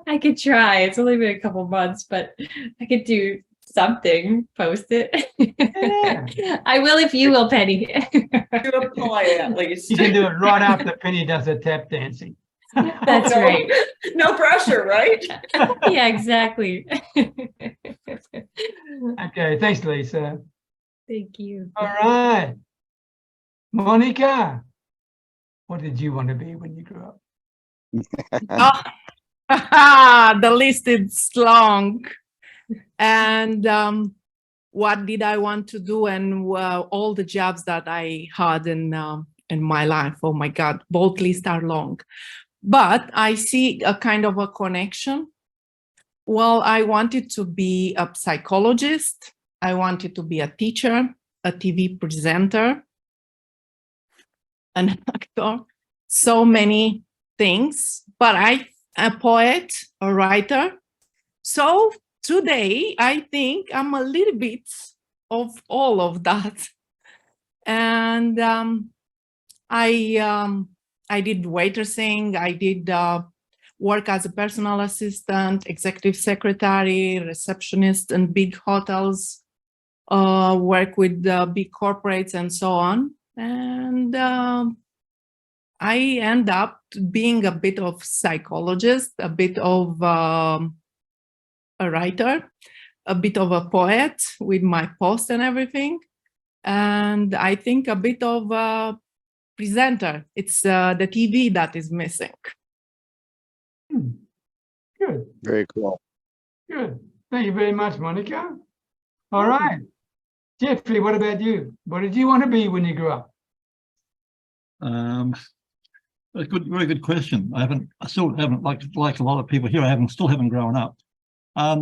I could try. It's only been a couple months, but I could do something, post it. Yeah. I will if you will, Penny. Do a play at least. You can do it right after Penny does her tap dancing. That's right. No pressure, right? Yeah, exactly. Okay, thanks, Lisa. Thank you. All right. Monica, what did you want to be when you grew up? The list is long. And what did I want to do, and all the jobs that I had in my life. Oh my God, both lists are long. But I see a kind of a connection. Well, I wanted to be a psychologist. I wanted to be a teacher, a TV presenter, an actor, so many things. But a poet, a writer. So today, I think I'm a little bit of all of that. And I did waitressing, I did work as a personal assistant, executive secretary, receptionist in big hotels, work with big corporates and so on. And I end up being a bit of psychologist, a bit of a writer, a bit of a poet with my posts and everything. And I think a bit of presenter. It's the TV that is missing. Good, Very cool. good. Thank you very much, Monica. All right. Jeffrey, what about you? What did you want to be when you grew up? A good, very good question. I still haven't, like a lot of people here, still haven't grown up. I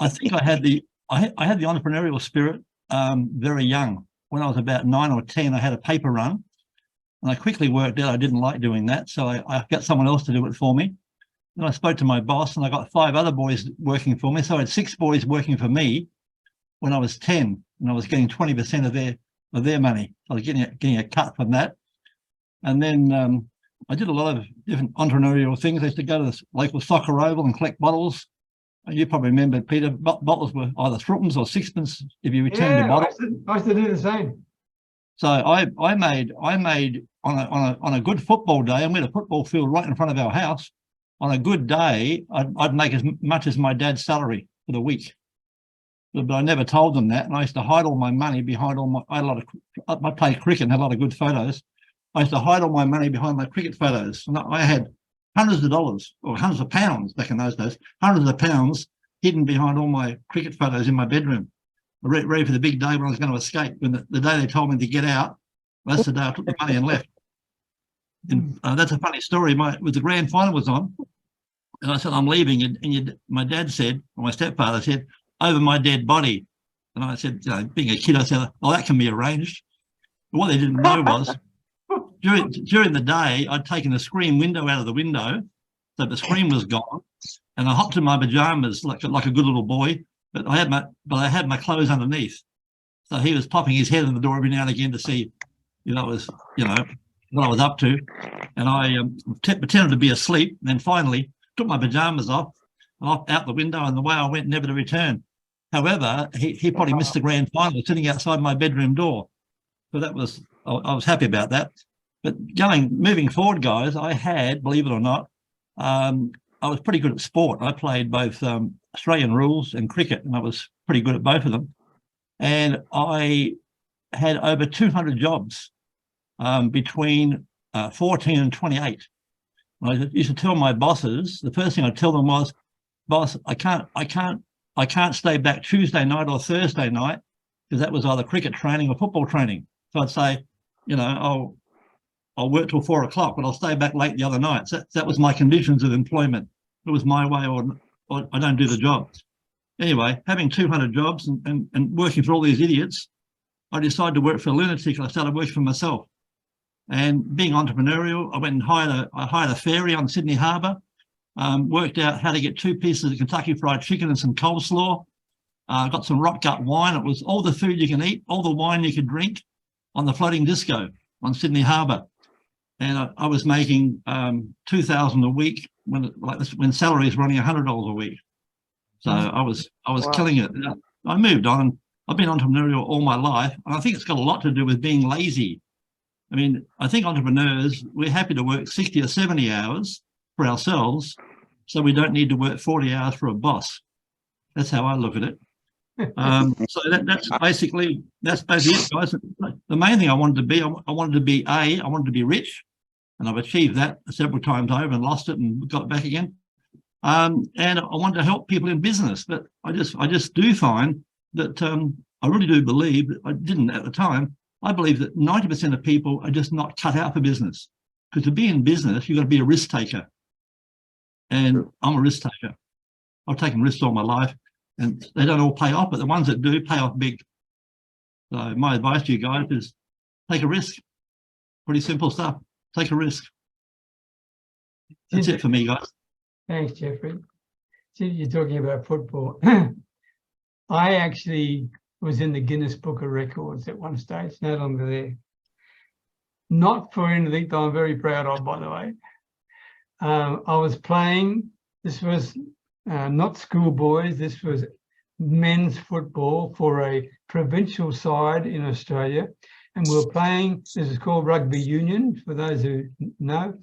think I had the entrepreneurial spirit very young. When I was about 9 or 10, I had a paper run, and I quickly worked out I didn't like doing that, so I got someone else to do it for me. Then I spoke to my boss, and I got 5 other boys working for me. So I had 6 boys working for me when I was 10, and I was getting 20% of their money. I was getting a cut from that. And then I did a lot of different entrepreneurial things. I used to go to the local soccer oval and collect bottles. You probably remember, Peter, bottles were either threepence or sixpence if you returned a bottle. I used to do the same. So I made on a good football day, and we had a football field right in front of our house. On a good day, I'd make as much as my dad's salary for the week. But I never told them that, and I used to hide all my money behind I played cricket and had a lot of good photos. I used to hide all my money behind my cricket photos. And I had hundreds of dollars or hundreds of pounds back in those days, hundreds of pounds hidden behind all my cricket photos in my bedroom, ready for the big day when I was going to escape. When the day they told me to get out, that's the day I took the money and left. And that's a funny story. The grand final was on, and I said, I'm leaving. And my dad said, or my stepfather said, over my dead body. And I said, being a kid, I said, oh, that can be arranged. But what they didn't know was, during the day, I'd taken the screen window out of the window, so the screen was gone, and I hopped in my pajamas like a good little boy, but I had my clothes underneath. So he was popping his head in the door every now and again to see, what I was up to, and I pretended to be asleep. And then finally took my pajamas off out the window, and away I went, never to return. However, he probably missed the grand final sitting outside my bedroom door. So I was happy about that. But moving forward, guys, I had, believe it or not, I was pretty good at sport. I played both Australian rules and cricket, and I was pretty good at both of them. And I had over 200 jobs between 14 and 28. And I used to tell my bosses, the first thing I'd tell them was, boss, I can't stay back Tuesday night or Thursday night, because that was either cricket training or football training. So I'd say, I'll work till 4 o'clock, but I'll stay back late the other nights. That was my conditions of employment. It was my way, or I don't do the job. Anyway, having 200 jobs and working for all these idiots, I decided to work for a lunatic. I started working for myself. And being entrepreneurial, I went and hired a ferry on Sydney Harbour, worked out how to get 2 pieces of Kentucky Fried Chicken and some coleslaw. Got some rock gut wine. It was all the food you can eat, all the wine you could drink on the floating disco on Sydney Harbour. And I was making $2,000 a week when salaries were only $100 a week. So I was killing it. I moved on. I've been entrepreneurial all my life, and I think it's got a lot to do with being lazy. I mean, I think entrepreneurs, we're happy to work 60 or 70 hours for ourselves, so we don't need to work 40 hours for a boss. That's how I look at it. So that's basically it, guys. The main thing I wanted to be, I wanted to be rich, and I've achieved that several times over and lost it and got it back again. And I wanted to help people in business, but I just do find that I really do believe, I didn't at the time, I believe that 90% of people are just not cut out for business. Because to be in business, you've got to be a risk taker. And I'm a risk taker. I've taken risks all my life, and they don't all pay off, but the ones that do pay off big. So my advice to you guys is take a risk. Pretty simple stuff. Take a risk. That's it for me, guys. Thanks, Jeffrey. See, you're talking about football. I actually was in the Guinness Book of Records at one stage, no longer there. Not for anything that I'm very proud of, by the way. I was playing, this was not schoolboys, this was men's football for a provincial side in Australia. And we were playing, this is called rugby union, for those who know.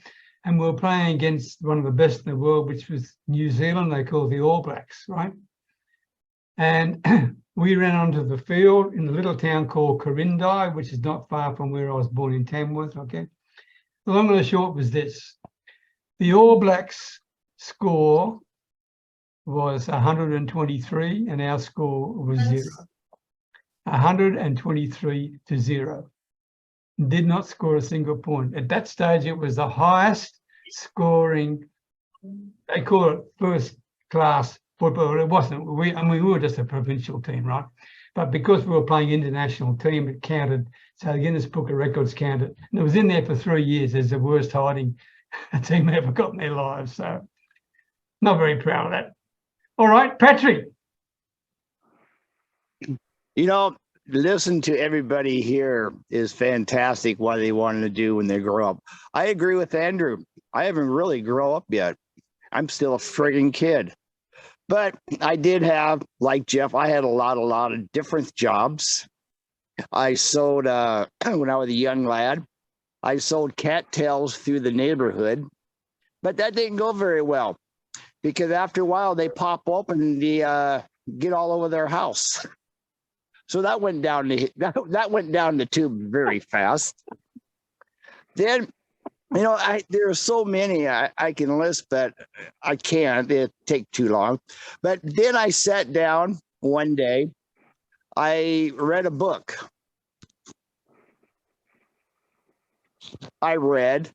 And we were playing against one of the best in the world, which was New Zealand. They call the All Blacks, right? And we ran onto the field in a little town called Corindi, which is not far from where I was born in Tamworth, okay? The long and the short was this. The All Blacks score was 123 and our score was 0. 123 to 0. Did not score a single point. At that stage, it was the highest scoring, they call it first class football. It wasn't. We were just a provincial team, right? But because we were playing international team, it counted. So the Guinness Book of Records counted. And it was in there for 3 years as the worst hiding a team ever got in their lives. So not very proud of that. All right, Patrick. You know, listen to everybody here is fantastic what they wanted to do when they grow up. I agree with Andrew. I haven't really grown up yet. I'm still a friggin' kid. But I did have, like Jeff, I had a lot of different jobs. I sold, when I was a young lad, I sold cattails through the neighborhood, but that didn't go very well because after a while they pop open and they get all over their house. So that went down the tube very fast. Then, you know, there are so many I can list, but I can't. It'd take too long. But then I sat down one day. I read a book. I read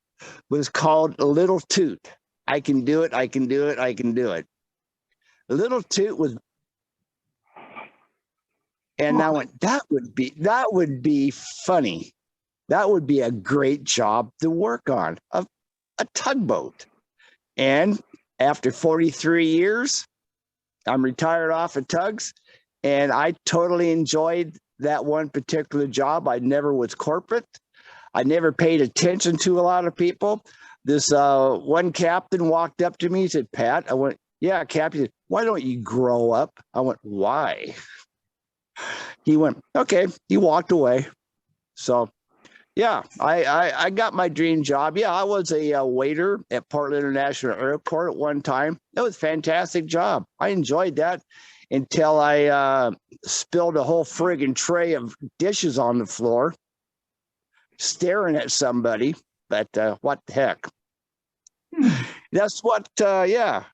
was called Little Toot. I can do it. I can do it. I can do it. Little Toot was. And I went, that would be funny. That would be a great job to work on, a tugboat. And after 43 years, I'm retired off of tugs, and I totally enjoyed that one particular job. I never was corporate. I never paid attention to a lot of people. This one captain walked up to me, he said, Pat, I went, yeah, Captain, he said, why don't you grow up? I went, why? He went, okay, he walked away. So yeah, I got my dream job. Yeah, I was a waiter at Portland International Airport at one time. That was a fantastic job. I enjoyed that until I spilled a whole friggin' tray of dishes on the floor, staring at somebody. But what the heck? That's what, yeah,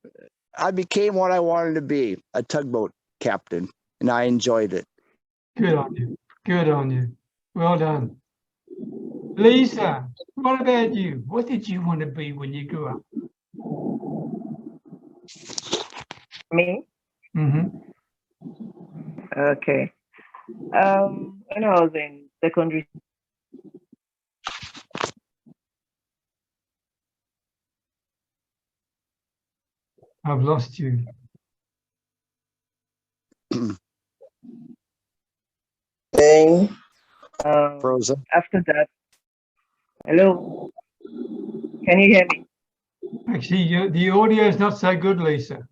I became what I wanted to be, a tugboat captain, and I enjoyed it. Good on you. Good on you. Well done. Lisa, what about you? What did you want to be when you grew up? Me? Mm-hmm. Okay. When I was in secondary, I've lost you. Frozen. After that, hello, can you hear me? Actually, the audio is not so good, Lisa.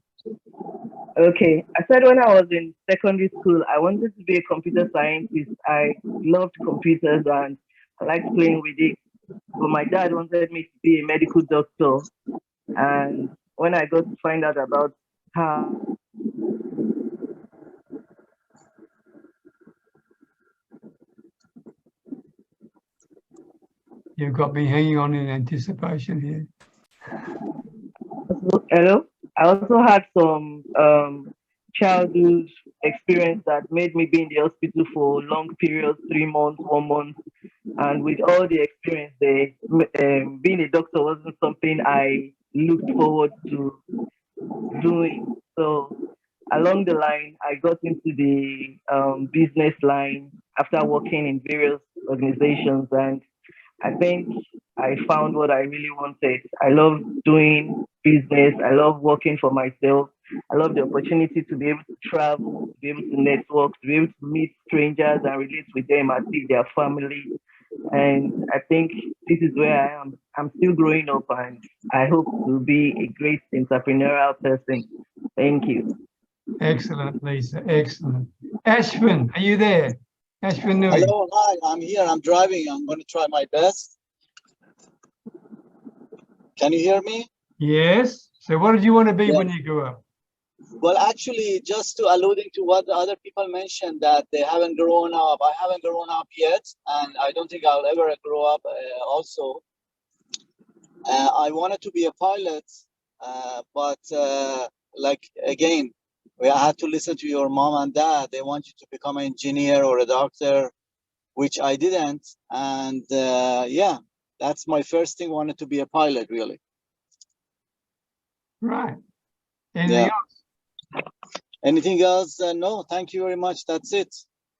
Okay, I said when I was in secondary school, I wanted to be a computer scientist. I loved computers and I liked playing with it. But my dad wanted me to be a medical doctor. And when I got to find out about how You've got me hanging on in anticipation here. hello, I also had some childhood experience that made me be in the hospital for long periods, 3 months, 1 month. And with all the experience there, being a doctor wasn't something I looked forward to doing. So along the line, I got into the business line after working in various organizations. And I think I found what I really wanted. I love doing business. I love working for myself. I love the opportunity to be able to travel, to be able to network, to be able to meet strangers and relate with them as if they're family. And I think this is where I am. I'm still growing up and I hope to be a great entrepreneurial person. Thank you. Excellent, Lisa. Excellent. Ashwin, are you there? Ashwin Nui. Hello, hi, I'm here. I'm driving. I'm going to try my best. Can you hear me? Yes. So what did you want to be when you grew up? Well, actually, just to alluding to what the other people mentioned that they haven't grown up. I haven't grown up yet, and I don't think I'll ever grow up. Also, I wanted to be a pilot, but like again, we had to listen to your mom and dad. They want you to become an engineer or a doctor, which I didn't. And yeah, that's my first thing. Wanted to be a pilot, really. Right. Anything else? Anything else? No, thank you very much. That's it.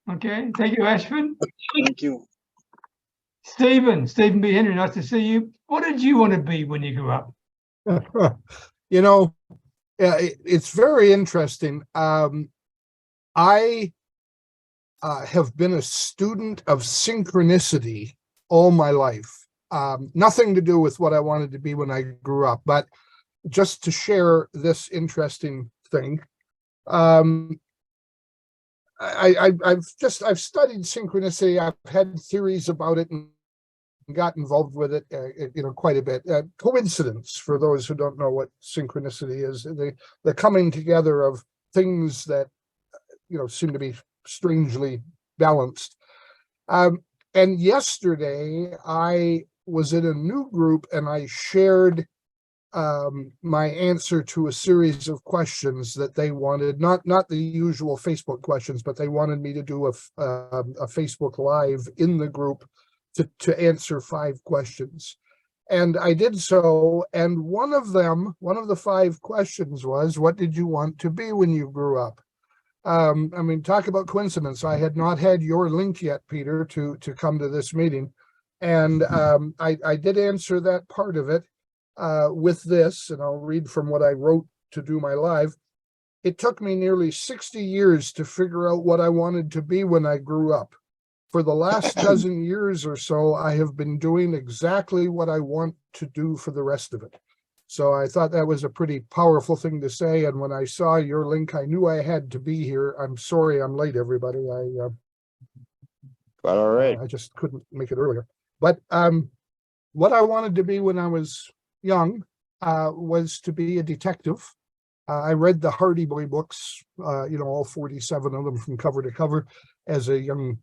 Okay. Thank you, Ashwin. Thank you. Stephen B. Henry, nice to see you. What did you want to be when you grew up? You know, it's very interesting. I have been a student of synchronicity all my life. Nothing to do with what I wanted to be when I grew up, but just to share this interesting thing. I've studied synchronicity. I've had theories about it and got involved with it, quite a bit. Coincidence, for those who don't know what synchronicity is, the coming together of things that, seem to be strangely balanced. And yesterday I was in a new group and I shared my answer to a series of questions that they wanted, not the usual Facebook questions, but they wanted me to do a Facebook Live in the group to answer 5 questions. And I did so, and one of the 5 questions was, what did you want to be when you grew up? I mean, talk about coincidence. I had not had your link yet, Peter, to come to this meeting. And I did answer that part of it with this, and I'll read from what I wrote to do my live. It took me nearly 60 years to figure out what I wanted to be when I grew up. For the last dozen years or so, I have been doing exactly what I want to do for the rest of it. So I thought that was a pretty powerful thing to say. And when I saw your link, I knew I had to be here. I'm sorry I'm late, everybody. Quite all right. I just couldn't make it earlier. But what I wanted to be when I was young was to be a detective. I read the Hardy Boy books, all 47 of them from cover to cover as a young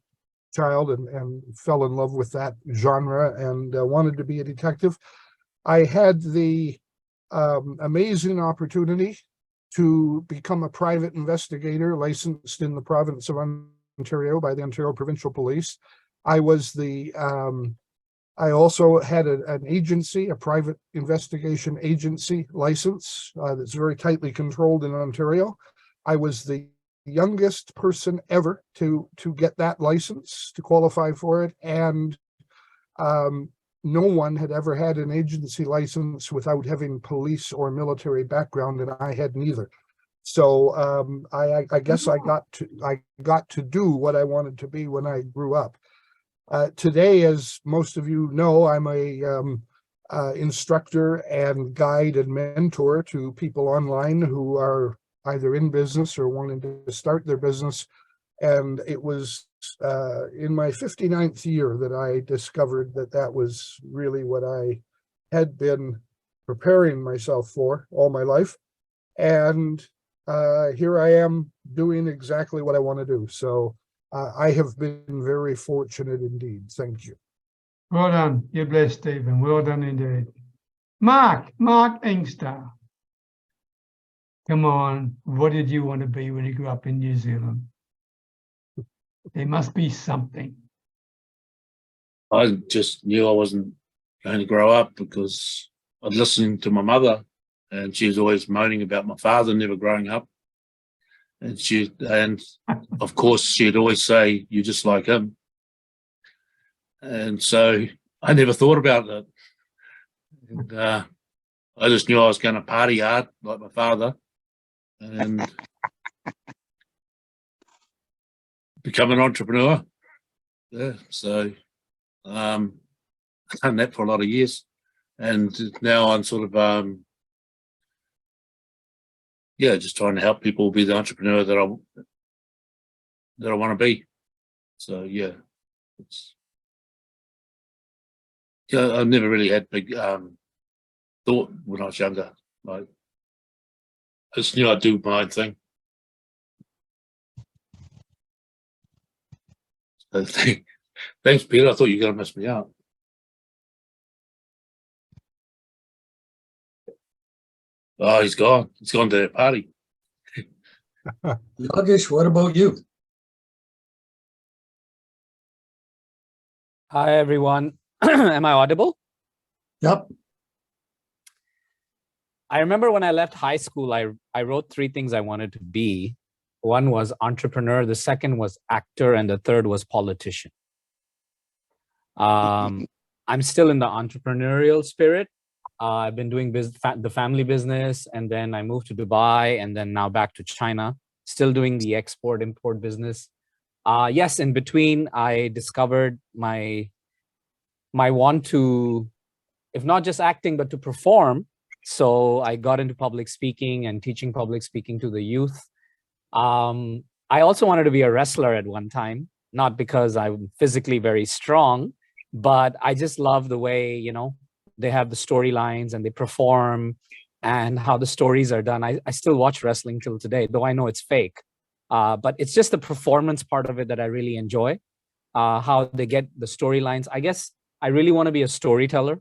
child, and fell in love with that genre and wanted to be a detective. I had the amazing opportunity to become a private investigator licensed in the province of Ontario by the Ontario Provincial Police. I was I also had an agency, a private investigation agency license that's very tightly controlled in Ontario. I was the youngest person ever to get that license, to qualify for it, and no one had ever had an agency license without having police or military background, and I had neither. So I guess I got to do what I wanted to be when I grew up. Today, as most of you know, I'm a instructor and guide and mentor to people online who are either in business or wanting to start their business. And it was in my 59th year that I discovered that was really what I had been preparing myself for all my life. And here I am doing exactly what I want to do. So I have been very fortunate indeed. Thank you. Well done. You're blessed, Stephen. Well done indeed. Mark Inkster. Come on. What did you want to be when you grew up in New Zealand? There must be something. I just knew I wasn't going to grow up because I'd listened to my mother, and she was always moaning about my father never growing up. And of course she'd always say, "You're just like him." And so I never thought about that. And I just knew I was going to party hard like my father and become an entrepreneur. Yeah, so I've done that for a lot of years, and now I'm sort of just trying to help people be the entrepreneur that I want to be. So yeah, I've never really had big thought when I was younger. Like just I do my own thing. So, thanks, Peter. I thought you were going to mess me up. Oh, he's gone. He's gone to that party. Yogesh, what about you? Hi, everyone. Am I audible? Yep. I remember when I left high school, I wrote 3 things I wanted to be. One was entrepreneur, the second was actor, and the third was politician. I'm still in the entrepreneurial spirit. I've been doing the family business, and then I moved to Dubai, and then now back to China, still doing the export-import business. Yes, in between, I discovered my want to, if not just acting, but to perform. So I got into public speaking and teaching public speaking to the youth. I also wanted to be a wrestler at one time, not because I'm physically very strong, but I just love the way, they have the storylines and they perform and how the stories are done. I still watch wrestling till today, though I know it's fake. But it's just the performance part of it that I really enjoy, how they get the storylines. I guess I really want to be a storyteller.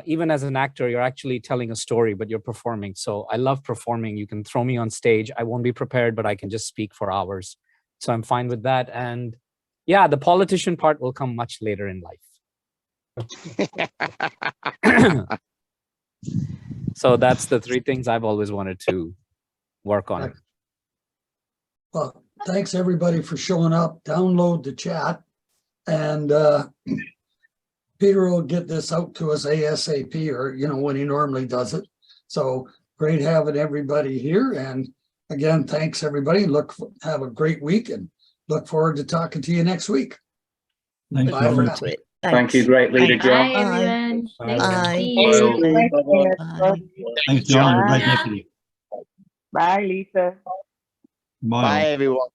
Even as an actor, you're actually telling a story, but you're performing. So I love performing. You can throw me on stage. I won't be prepared, but I can just speak for hours. So I'm fine with that. And yeah, the politician part will come much later in life. So that's the 3 things I've always wanted to work on. Well, thanks everybody for showing up. Download the chat, and Peter will get this out to us ASAP, or when he normally does it. So great having everybody here, and again, thanks everybody. Have a great week, and look forward to talking to you next week. Thank Bye you. for now. Thank you, great leader, John. Bye, everyone. Nice to Bye. see you. Bye. Thanks, John. You're a great deputy. Bye, Lisa. Bye. Bye, everyone.